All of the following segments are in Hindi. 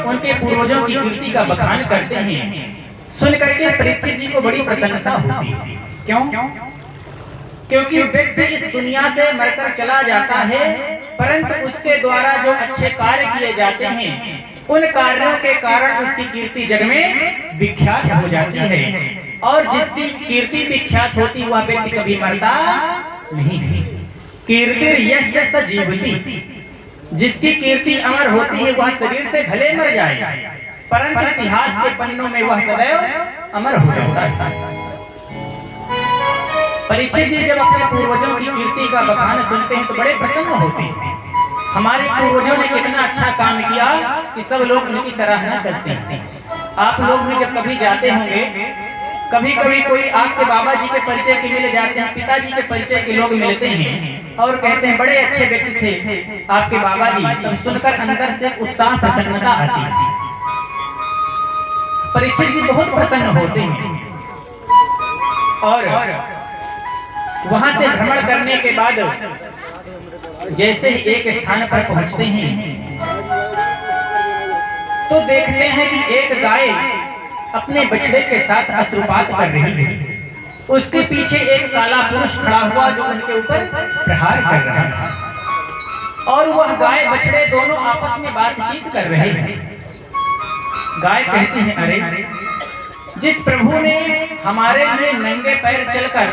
उनके पूर्वजों की कीर्ति का बखान करते हैं, सुन करके परीक्षित जी को बड़ी प्रसन्नता होती है। क्यों? क्योंकि व्यक्ति इस दुनिया से मरकर चला जाता है, परंतु उसके द्वारा जो अच्छे कार्य किए जाते हैं, उन कार्यों के कारण उसकी कीर्ति जग में विख्यात हो जाती है। और जिसकी कीर्ति विख्यात होती वह व्यक्ति कभी मरता नहीं है। कीर्तिर यस्य स जीवति, जिसकी कीर्ति अमर होती है वह शरीर से भले मर जाए, परंतु इतिहास के पन्नों में वह सदैव अमर हो जाता है। परीक्षित जी जब अपने पूर्वजों की कीर्ति का बखान सुनते हैं तो बड़े प्रसन्न होते हैं। हमारे पूर्वजों ने कितना अच्छा काम किया कि सब लोग उनकी सराहना करते हैं। आप लोग भी जब कभी जाते होंगे, कभी कभी कोई आपके बाबा जी के परिचय के मिल जाते हैं, पिताजी के परिचय के लोग मिलते हैं और कहते हैं बड़े अच्छे व्यक्ति थे आपके बाबा जी, तब सुनकर अंदर से उत्साह प्रसन्नता आती है। परीक्षित जी बहुत प्रसन्न होते हैं और वहां से भ्रमण करने के बाद जैसे ही एक स्थान पर पहुंचते हैं तो देखते हैं कि एक गाय अपने बछड़े के साथ अश्रुपात कर रही है। उसके पीछे एक काला पुरुष खड़ा हुआ जो उनके ऊपर प्रहार कर रहा है और वह गाय बछड़े दोनों आपस में बातचीत कर रहे हैं। गाय कहती है, अरे जिस प्रभु ने हमारे लिए नंगे पैर चलकर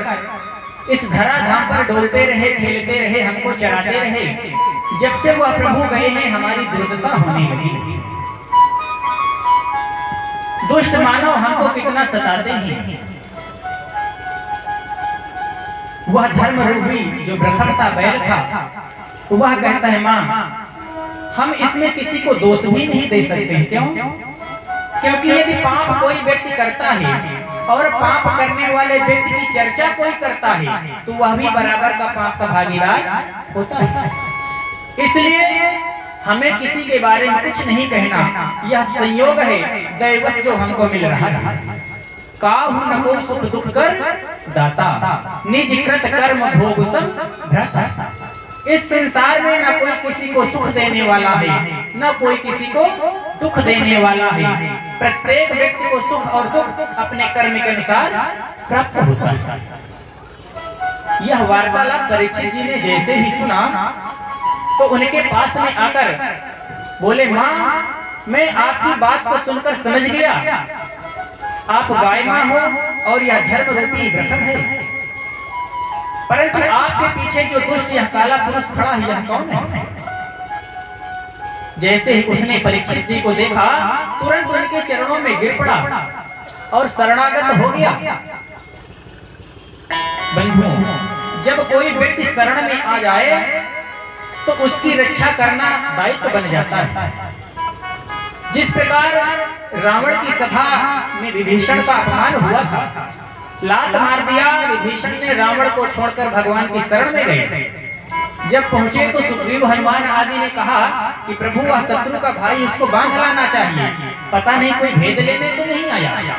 इस धराधाम पर डोलते रहे, खेलते रहे, हमको चराते रहे, जब से वह प्रभु गए हैं हमारी दुर्दशा होने लगी। दुष्ट मानव हमको कितना सताते हैं। वह धर्म रूपी जो ब्रखरता बैल था वह कहता है, मां हम इसमें किसी को दोष भी नहीं दे सकते। क्यों? क्योंकि यदि पाप कोई व्यक्ति करता है और पाप करने वाले व्यक्ति की चर्चा कोई करता है तो वह भी बराबर का पाप का भागीदार होता है। इसलिए हमें किसी के बारे में कुछ नहीं कहना, यह संयोग है दैवश जो हमको मिल रहा है। काहू न को सुख दुख कर दाता, निज कृत कर्म भोग सब भ्राता। इस संसार में न कोई किसी को सुख देने वाला है, न कोई किसी को दुख देने वाला है। प्रत्येक व्यक्ति को सुख और दुख अपने कर्म के अनुसार प्राप्त होता है। यह वार्तालाप परीक्षित जी ने जैसे ही सुना तो उनके पास में आकर बोले, माँ मैं आपकी बात को सुनकर समझ गया, आप गाय माँ हो और यह धर्म रूपी व्रतम है, परंतु आपके पीछे जो दुष्ट यह काला पुरुष खड़ा है यह कौन है? जैसे ही उसने परीक्षित जी को देखा तुरंत उनके चरणों में गिर पड़ा और शरणागत हो गया। बंधुओं, जब कोई व्यक्ति शरण में आ जाए तो उसकी रक्षा करना दायित्व बन जाता है। जिस प्रकार रावण की सभा में विभीषण का अपमान हुआ था, लात मार दिया, विभीषण ने रावण को छोड़कर भगवान की शरण में गए। जब पहुंचे तो सुग्रीव हनुमान आदि ने कहा कि प्रभु वह शत्रु का भाई, उसको बांध लाना चाहिए, पता नहीं कोई भेद लेने तो नहीं आया।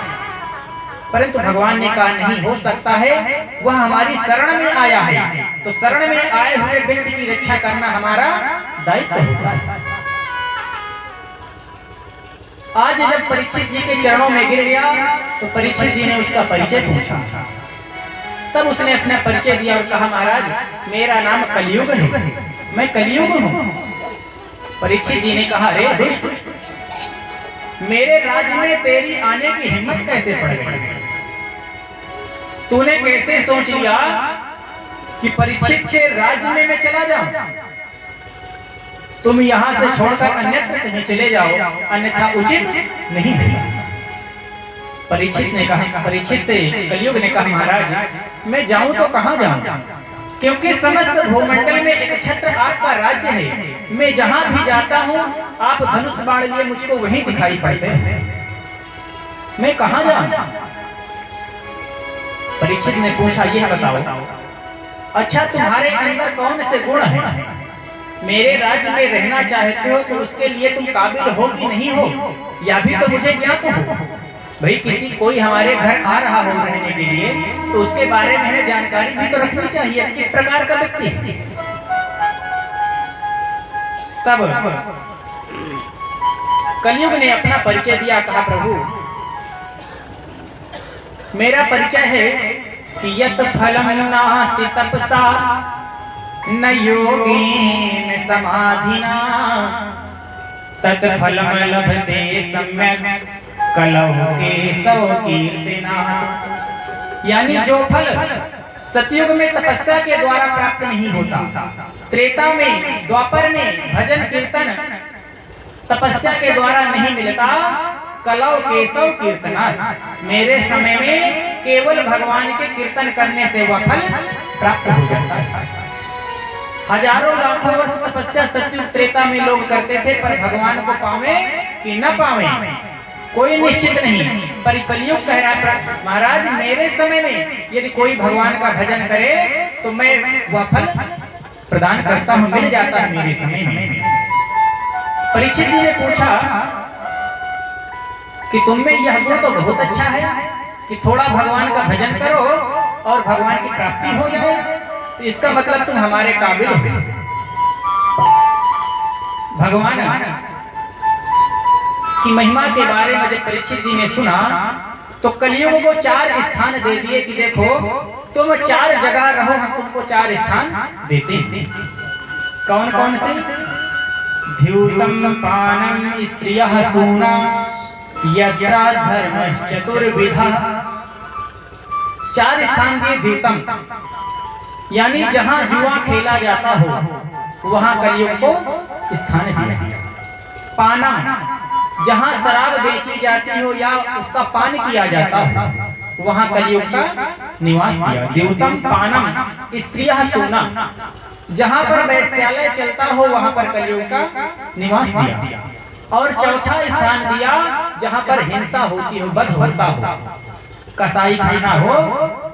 परंतु भगवान ने कहा नहीं हो सकता है, वह हमारी शरण में आया है, तो शरण में आए हुए व्यक्ति की रक्षा करना हमारा दायित्व होता है। आज जब परीक्षित जी के चरणों में गिर गया तो परीक्षित जी ने उसका परिचय पूछा। तब उसने अपना परिचय दिया और कहा, महाराज मेरा नाम कलियुग है, मैं कलियुग हूँ। परीक्षित जी ने कहा, अरे दुष्ट, मेरे राज्य में तेरी आने की हिम्मत कैसे पड़ गई? तूने कैसे सोच लिया कि परीक्षित के राज्य में मैं चला जाऊं? तुम यहाँ से छोड़कर अन्यत्र कहीं चले जाओ, अन्यथा उचित नहीं है। परीक्षित ने कहा, परीक्षित से कलियुग ने कहा, महाराज मैं जाऊं तो कहां जाऊं, क्योंकि समस्त भूमंडल में एक छत्र आपका राज्य है। मैं जहां भी जाता हूं आप धनुष बाण लिए मुझको वहीं दिखाई पड़ते हैं, मैं कहां जाऊं? परीक्षित ने पूछा, यह बताओ, अच्छा तुम्हारे अंदर कौन से गुण हैं? मेरे राज्य में रहना चाहते हो तो उसके लिए तुम काबिल हो कि नहीं हो, यह भी तो मुझे ज्ञात हो। भाई किसी कोई हमारे घर आ रहा हो रहने के लिए तो उसके बारे में हमें जानकारी भी तो रखनी चाहिए, किस प्रकार का व्यक्ति है। तब कलयुग ने अपना परिचय दिया, कहा प्रभु मेरा परिचय है कि यत् फलम नास्ति तपसा न योगेन समाधिना तत् फलम लभते सम्यक कलौ केशव कीर्तना। यानी जो फल सतयुग में तपस्या के द्वारा प्राप्त नहीं होता, त्रेता में द्वापर में भजन कीर्तन तपस्या के द्वारा नहीं मिलता, कलौ केशव कीर्तना, मेरे समय में केवल भगवान के कीर्तन करने से वह फल प्राप्त हो जाता है। हजारों लाखों वर्ष तपस्या सतयुग त्रेता में लोग करते थे, पर भगवान को पावे कि न पावे कोई निश्चित नहीं। पर कलयुग कह रहा महाराज मेरे समय में यदि कोई भगवान का भजन करे तो मैं वह फल प्रदान करता हूँ, मिल जाता है मेरे समय में। परीक्षित जी ने पूछा कि तुम में यह गुण तो बहुत अच्छा है कि थोड़ा भगवान का भजन करो और भगवान की प्राप्ति हो जाए, तो इसका मतलब तुम हमारे काबिल हो। भगवान की महिमा के बारे में जब परीक्षित जी ने सुना तो कलयुग को 4 स्थान दे दिए कि देखो तुम 4 जगह रहो, हम तुमको 4 स्थान देते हैं। कौन कौन से? द्यूतम पानम स्त्रियः सूना यत्रा धर्मश्चतुर्विधा। 4 स्थान दिए द्यूतम, यानी जहां जुआ खेला जाता हो वहां कलयुग को स्थान दिया। पानम, जहां शराब बेची जाती हो या उसका पान किया जाता हो वहां कलयुग का निवास दिया। द्यूतम पानम स्त्रियः सूना, जहां पर वैश्यालय चलता हो वहां पर कलयुग का निवास दिया। और चौथा स्थान दिया जहां पर हिंसा होती हो, वध होता हो, कसाई खाना हो,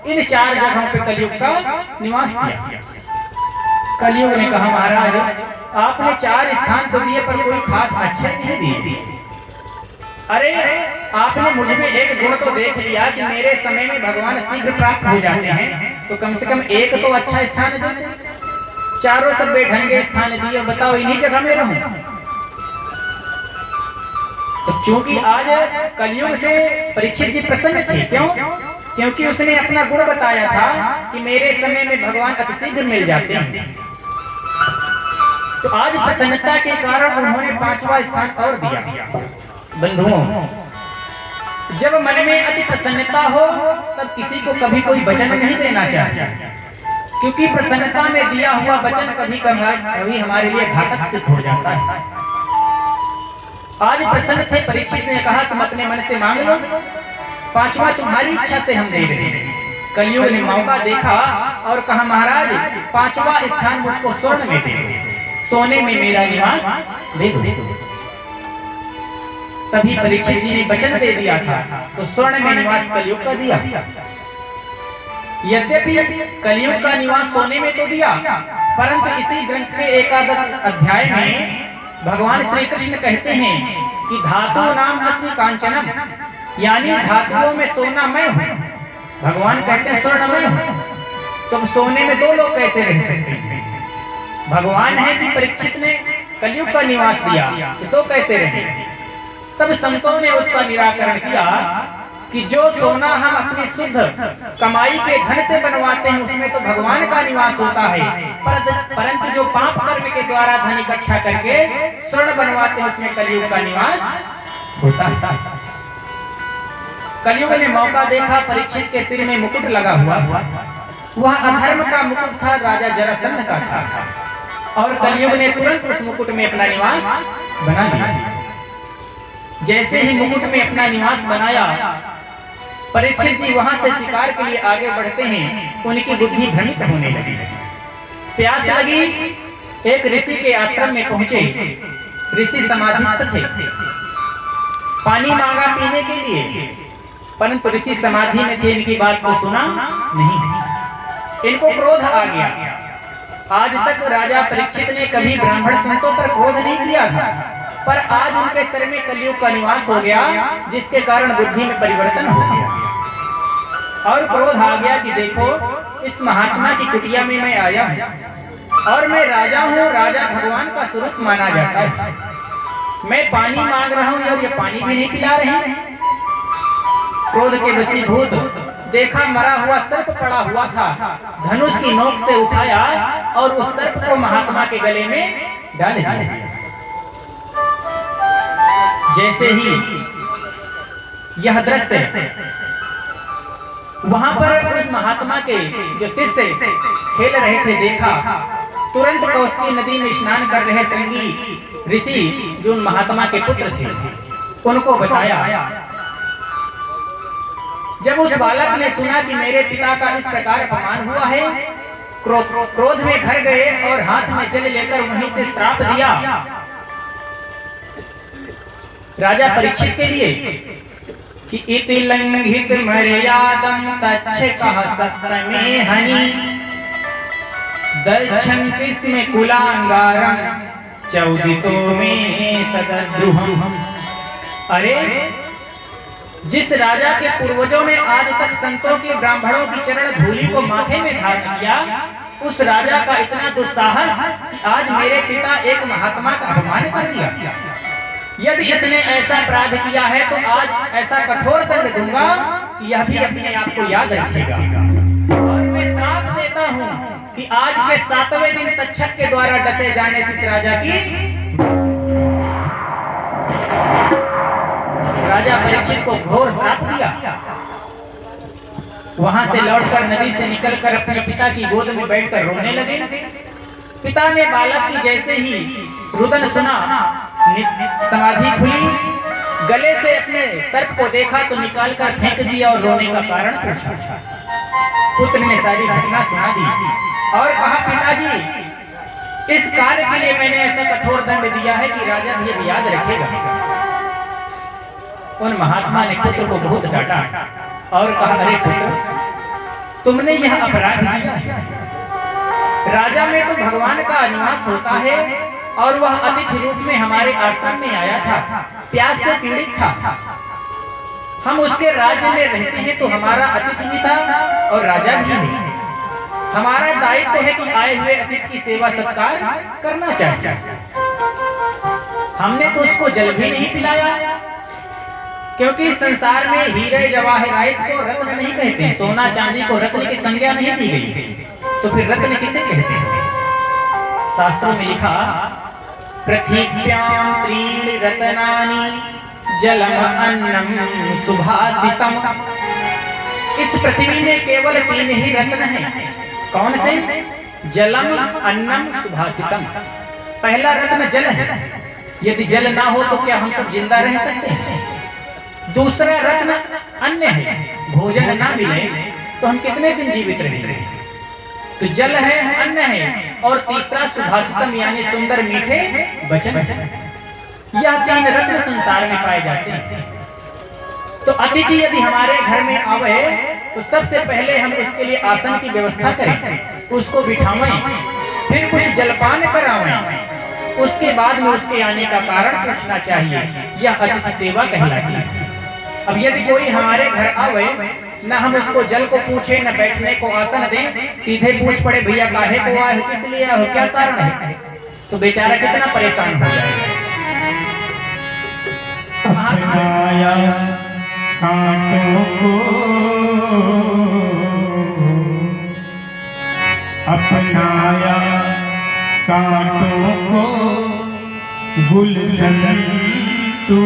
इन 4 जगहों पे कलयुग का निवास दिया। कलयुग ने कहा महाराज आपने 4 स्थान तो दिए पर कोई खास अच्छे नहीं दिए। अरे आपने मुझ में एक गुण तो देख लिया कि मेरे समय में भगवान शीघ्र प्राप्त हो जाते हैं, तो कम से कम एक तो अच्छा स्थान देते। 4 सब बेढंगे स्थान दिए, बताओ इन्हीं जगह में रहूं। तो क्योंकि आज कलयुग से परीक्षित जी प्रसन्न थे, क्यों? क्योंकि उसने अपना गुण बताया था कि मेरे समय में भगवान अतिशीघ्र मिल जाते हैं। तो आज प्रसन्नता के कारण उन्होंने 5वां स्थान और दिया। बंधुओं, जब मन में अति प्रसन्नता हो तब किसी को कभी कोई वचन नहीं देना चाहिए, क्योंकि प्रसन्नता में दिया हुआ वचन कभी कभी हमारे लिए घातक सिद्ध हो जाता है। आज प्रसन्न थे, परीक्षित ने कहा तुम अपने मन से मांग लो, 5वां तुम्हारी इच्छा से हम दे रहे हैं। कलयुग ने मौका देखा और कहा महाराज 5वां स्थान मुझको स्वर्ण में दे दो, सोने में मेरा निवास दे दो। तभी परीक्षित जी ने वचन दे दिया था, तो स्वर्ण में निवास कलयुग का दिया। यद्यपि कलयुग का निवास सोने में तो दिया, परंतु इसी ग्रंथ के 11 अध्याय में भगवान श्री कृष्ण कहते हैं कि धातु नाम अस्मि कांचनम, यानी धातुओं में सोना मैं हूँ। भगवान कहते हैं स्वर्ण मैं हूँ, तो सोने में 2 लोग कैसे रह सकते हैं? भगवान है कि परीक्षित ने कलयुग का निवास दिया, तो कैसे रहे? तब संतों ने उसका निराकरण किया कि जो सोना हम अपनी शुद्ध कमाई के धन से बनवाते हैं उसमें तो भगवान का निवास होता है, परंतु जो पाप कर्म के द्वारा धन इकट्ठा करके स्वर्ण बनवाते हैं उसमें कलयुग का निवास होता है। कलयुग ने मौका देखा, परीक्षित के सिर में मुकुट लगा हुआ था, वह अधर्म का मुकुट था, राजा जरासंध का था, और कलयुग ने तुरंत उस मुकुट में अपना निवास बना लिया। जैसे ही मुकुट में अपना निवास बनाया, परीक्षित जी वहां से शिकार के लिए आगे बढ़ते हैं, उनकी बुद्धि भ्रमित होने लगी। प्यास लगी, एक ऋषि के आश्रम में पहुंचे। ऋषि समाधिस्थ थे, पानी मांगा पीने के लिए, परंतु ऋषि समाधि में थे, इनकी बात को सुना नहीं। इनको क्रोध आ गया। आज तक राजा परीक्षित ने कभी ब्राह्मण संतों पर क्रोध नहीं किया था, पर आज उनके सिर में कलयुग का निवास हो गया, जिसके कारण बुद्धि में परिवर्तन हो गया और क्रोध आ गया कि देखो इस महात्मा की कुटिया में मैं आया हूँ और मैं राजा हूँ, राजा भगवान का स्वरूप माना जाता है, मैं पानी मांग रहा हूँ और ये पानी भी नहीं पिला रही। क्रोध के वशीभूत देखा मरा हुआ सर्प पड़ा हुआ था, धनुष की नोक से उठाया और उस सर्प को महात्मा के गले में डाल दिया। जैसे ही यह दृश्य वहां पर उस महात्मा के जो शिष्य खेल रहे थे देखा, तुरंत कौशिकी नदी में स्नान कर रहे संगी ऋषि जो उन महात्मा के पुत्र थे उनको बताया। जब उस बालक ने सुना कि मेरे पिता का इस प्रकार अपमान हुआ है, क्रोध में भर गए और हाथ में जल लेकर वहीं से श्राप दिया राजा परीक्षित के लिए कि इति लंघित मर्यादम तच्छकः सप्तमे हनि दक्षन्तिस्म कुलांगारम चौदितो में तदद्रुहम्। अरे जिस राजा के पूर्वजों ने आज तक संतों के ब्राह्मणों की चरण धूलि को माथे में धारण किया, उस राजा का इतना दुस्साहस कि आज मेरे पिता एक महात्मा का अपमान कर दिया। यदि इसने ऐसा अपराध किया है तो आज ऐसा कठोर दंड दूंगा कि यह भी अपने आप को याद रखेगा। और मैं श्राप देता हूं कि आज के 7वें दिन तक्षक के द्वारा डसे जाने से इस राजा की राजा परीक्षित को घोर श्राप दिया। वहां से लौटकर नदी से निकलकर अपने पिता की गोद में बैठकर रोने लगे। पिता ने बालक की जैसे ही रुदन सुना, समाधि खुली, गले से अपने सर्प को देखा तो निकालकर फेंक दिया और रोने का कारण पूछा। पुत्र ने सारी घटना सुना दी और कहा, पिताजी इस कार्य के लिए मैंने ऐसा कठोर दंड दिया है कि राजा भी अब याद रखेगा। उन महात्मा ने पुत्र को बहुत डांटा और कहा, अरे पुत्र तुमने यह अपराध किया है। राजा में तो भगवान का निवास होता है और वह अतिथि रूप में हमारे आश्रम में आया था, प्यास से पीड़ित था। हम उसके राज्य में रहते हैं तो हमारा अतिथि भी था और राजा भी है। हमारा दायित्व है कि आए हुए अतिथि की सेवा सत्कार करना चाहिए। हमने तो उसको जल भी नहीं पिलाया, क्योंकि संसार में हीरे जवाहरात को रत्न नहीं कहते, सोना चांदी को रत्न की संज्ञा नहीं दी गई, तो फिर रत्न किसे कहते हैं? शास्त्रों में लिखा, पृथिव्यां त्रीणि रत्नानि जलम अन्नम सुभाषितम। इस पृथ्वी में केवल 3 ही रत्न हैं। कौन से? जलम, अन्नम, सुभाषितम। पहला रत्न जल है। यदि जल ना हो तो क्या हम सब जिंदा रह सकते हैं? दूसरा रत्न अन्न है, भोजन ना मिले तो हम कितने दिन जीवित रहेंगे? तो जल है, अन्न है, और तीसरा सुभाषितम यानी सुंदर मीठे वचन है। यह 3 रत्न संसार में पाए जाते हैं। तो अतिथि यदि हमारे घर में आवे तो सबसे पहले हम उसके लिए आसन की व्यवस्था करें, उसको बिठावें, फिर कुछ जलपान करावें, उसके बाद में उसके आने का कारण पूछना चाहिए। यह अतिथि सेवा कहलाती है। अब यदि कोई हमारे घर आवे, न हम उसको जल को पूछे, न बैठने को आसन दें, सीधे पूछ पड़े, भैया काहे को आए हो, किस लिए आए हो, क्या कारण है, तो बेचारा कितना परेशान हो जाएगा। अपनाया कांटों को, अपनाया कांटों को, गुलशन तू